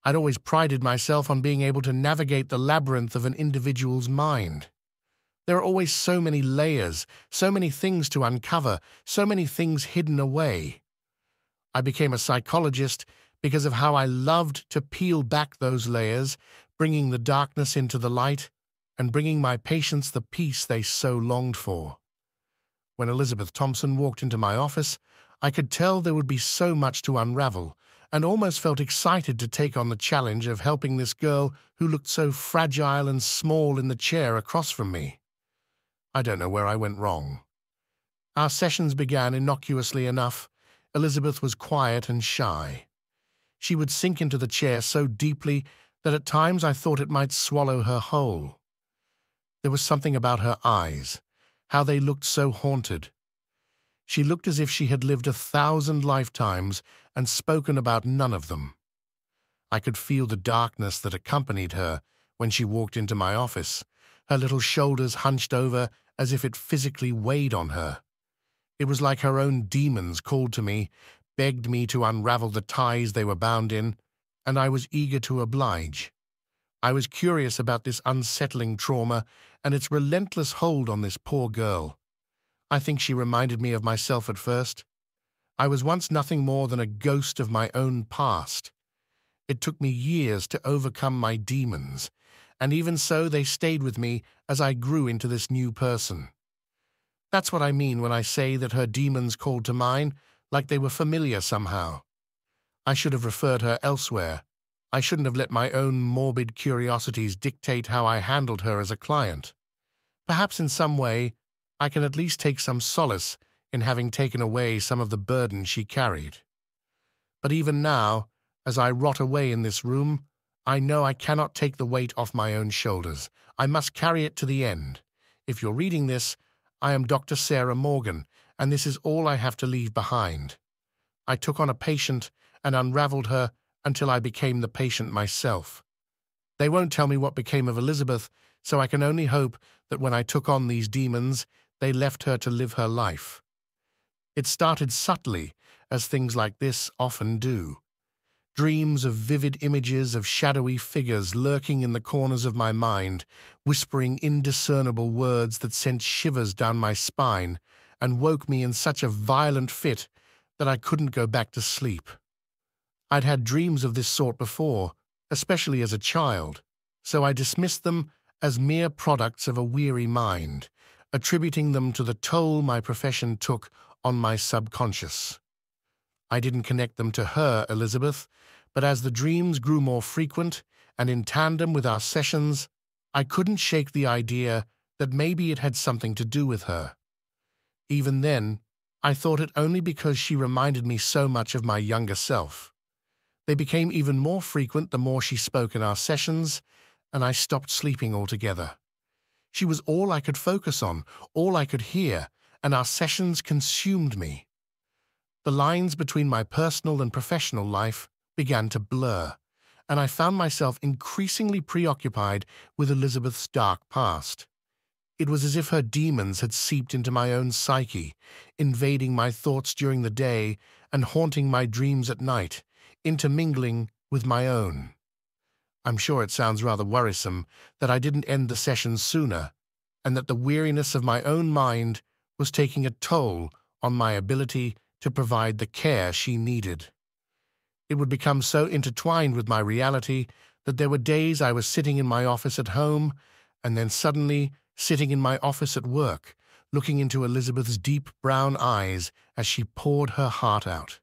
I'd always prided myself on being able to navigate the labyrinth of an individual's mind. There are always so many layers, so many things to uncover, so many things hidden away. I became a psychologist because of how I loved to peel back those layers, bringing the darkness into the light and bringing my patients the peace they so longed for. When Elizabeth Thompson walked into my office, I could tell there would be so much to unravel, and almost felt excited to take on the challenge of helping this girl who looked so fragile and small in the chair across from me. I don't know where I went wrong. Our sessions began innocuously enough. Elizabeth was quiet and shy. She would sink into the chair so deeply that at times I thought it might swallow her whole. There was something about her eyes, how they looked so haunted. She looked as if she had lived 1,000 lifetimes and spoken about none of them. I could feel the darkness that accompanied her when she walked into my office, her little shoulders hunched over as if it physically weighed on her. It was like her own demons called to me, begged me to unravel the ties they were bound in, and I was eager to oblige. I was curious about this unsettling trauma and its relentless hold on this poor girl. I think she reminded me of myself at first. I was once nothing more than a ghost of my own past. It took me years to overcome my demons, and even so they stayed with me as I grew into this new person. That's what I mean when I say that her demons called to mine like they were familiar somehow. I should have referred her elsewhere. I shouldn't have let my own morbid curiosities dictate how I handled her as a client. Perhaps in some way, I can at least take some solace in having taken away some of the burden she carried. But even now, as I rot away in this room, I know I cannot take the weight off my own shoulders. I must carry it to the end. If you're reading this, I am Dr. Sarah Morgan, and this is all I have to leave behind. I took on a patient and unraveled her until I became the patient myself. They won't tell me what became of Elizabeth, so I can only hope that when I took on these demons, they left her to live her life. It started subtly, as things like this often do. Dreams of vivid images of shadowy figures lurking in the corners of my mind, whispering indiscernible words that sent shivers down my spine and woke me in such a violent fit that I couldn't go back to sleep. I'd had dreams of this sort before, especially as a child, so I dismissed them as mere products of a weary mind, attributing them to the toll my profession took on my subconscious. I didn't connect them to her, Elizabeth, but as the dreams grew more frequent and in tandem with our sessions, I couldn't shake the idea that maybe it had something to do with her. Even then, I thought it only because she reminded me so much of my younger self. They became even more frequent the more she spoke in our sessions, and I stopped sleeping altogether. She was all I could focus on, all I could hear, and our sessions consumed me. The lines between my personal and professional life began to blur, and I found myself increasingly preoccupied with Elizabeth's dark past. It was as if her demons had seeped into my own psyche, invading my thoughts during the day and haunting my dreams at night, intermingling with my own. I'm sure it sounds rather worrisome that I didn't end the sessions sooner, and that the weariness of my own mind was taking a toll on my ability to provide the care she needed. It would become so intertwined with my reality that there were days I was sitting in my office at home, and then suddenly sitting in my office at work, looking into Elizabeth's deep brown eyes as she poured her heart out.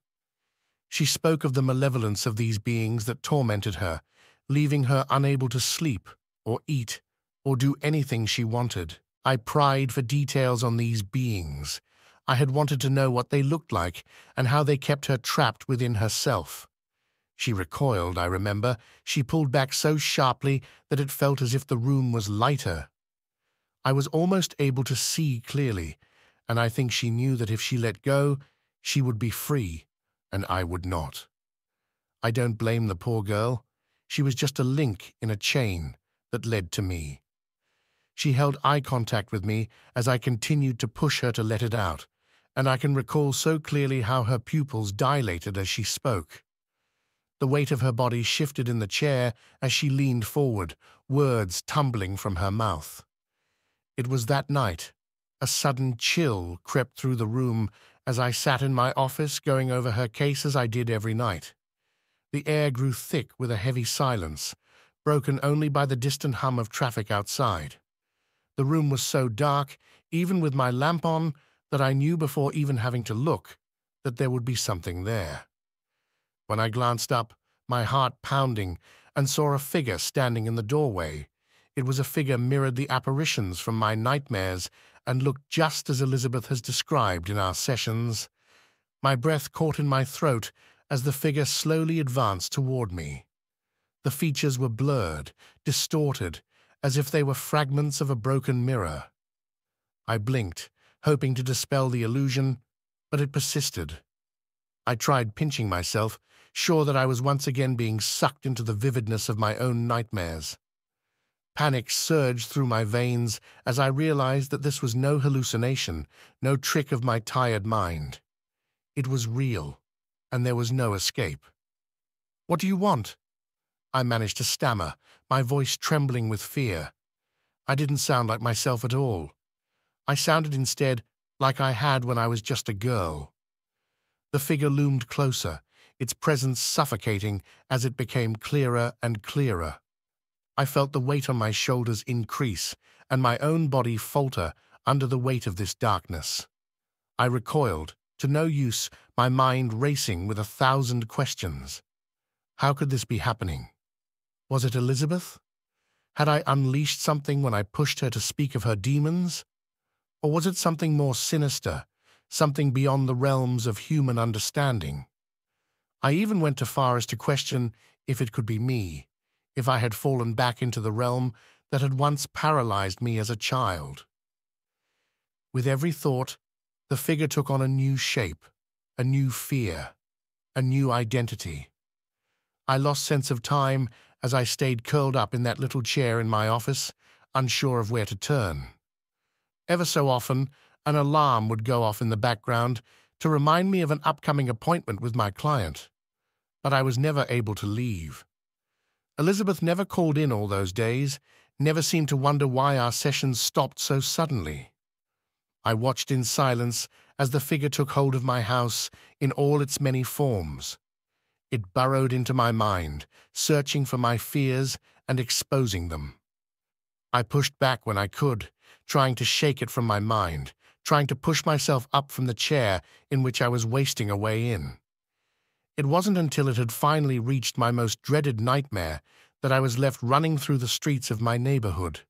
She spoke of the malevolence of these beings that tormented her, leaving her unable to sleep or eat or do anything she wanted. I pried for details on these beings. I had wanted to know what they looked like and how they kept her trapped within herself. She recoiled, I remember. She pulled back so sharply that it felt as if the room was lighter. I was almost able to see clearly, and I think she knew that if she let go, she would be free, and I would not. I don't blame the poor girl. She was just a link in a chain that led to me. She held eye contact with me as I continued to push her to let it out, and I can recall so clearly how her pupils dilated as she spoke. The weight of her body shifted in the chair as she leaned forward, words tumbling from her mouth. It was that night. A sudden chill crept through the room as I sat in my office going over her case as I did every night. The air grew thick with a heavy silence, broken only by the distant hum of traffic outside. The room was so dark, even with my lamp on, that I knew before even having to look that there would be something there. When I glanced up, my heart pounding, and saw a figure standing in the doorway. It was a figure mirrored the apparitions from my nightmares and looked just as Elizabeth has described in our sessions. My breath caught in my throat as the figure slowly advanced toward me. The features were blurred, distorted, as if they were fragments of a broken mirror. I blinked, hoping to dispel the illusion, but it persisted. I tried pinching myself, sure that I was once again being sucked into the vividness of my own nightmares. Panic surged through my veins as I realized that this was no hallucination, no trick of my tired mind. It was real, and there was no escape. "What do you want?" I managed to stammer, my voice trembling with fear. I didn't sound like myself at all. I sounded instead like I had when I was just a girl. The figure loomed closer, its presence suffocating as it became clearer and clearer. I felt the weight on my shoulders increase and my own body falter under the weight of this darkness. I recoiled, to no use, my mind racing with 1,000 questions. How could this be happening? Was it Elizabeth? Had I unleashed something when I pushed her to speak of her demons? Or was it something more sinister, something beyond the realms of human understanding? I even went so far as to question if it could be me, if I had fallen back into the realm that had once paralyzed me as a child. With every thought, the figure took on a new shape, a new fear, a new identity. I lost sense of time as I stayed curled up in that little chair in my office, unsure of where to turn. Ever so often, an alarm would go off in the background to remind me of an upcoming appointment with my client, but I was never able to leave. Elizabeth never called in all those days, never seemed to wonder why our sessions stopped so suddenly. I watched in silence as the figure took hold of my house in all its many forms. It burrowed into my mind, searching for my fears and exposing them. I pushed back when I could, trying to shake it from my mind, trying to push myself up from the chair in which I was wasting away in. It wasn't until it had finally reached my most dreaded nightmare that I was left running through the streets of my neighborhood.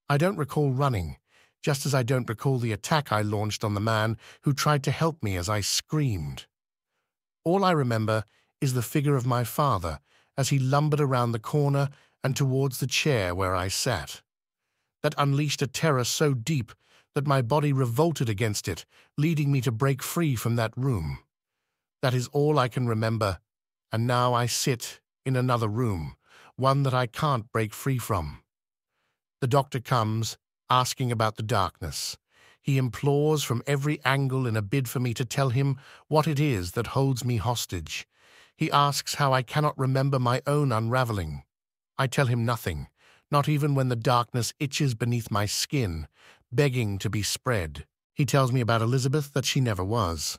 I don't recall running, just as I don't recall the attack I launched on the man who tried to help me as I screamed. All I remember is the figure of my father as he lumbered around the corner and towards the chair where I sat. That unleashed a terror so deep that my body revolted against it, leading me to break free from that room. That is all I can remember, and now I sit in another room, one that I can't break free from. The doctor comes, asking about the darkness. He implores from every angle in a bid for me to tell him what it is that holds me hostage. He asks how I cannot remember my own unraveling. I tell him nothing, not even when the darkness itches beneath my skin, begging to be spread. He tells me about Elizabeth that she never was.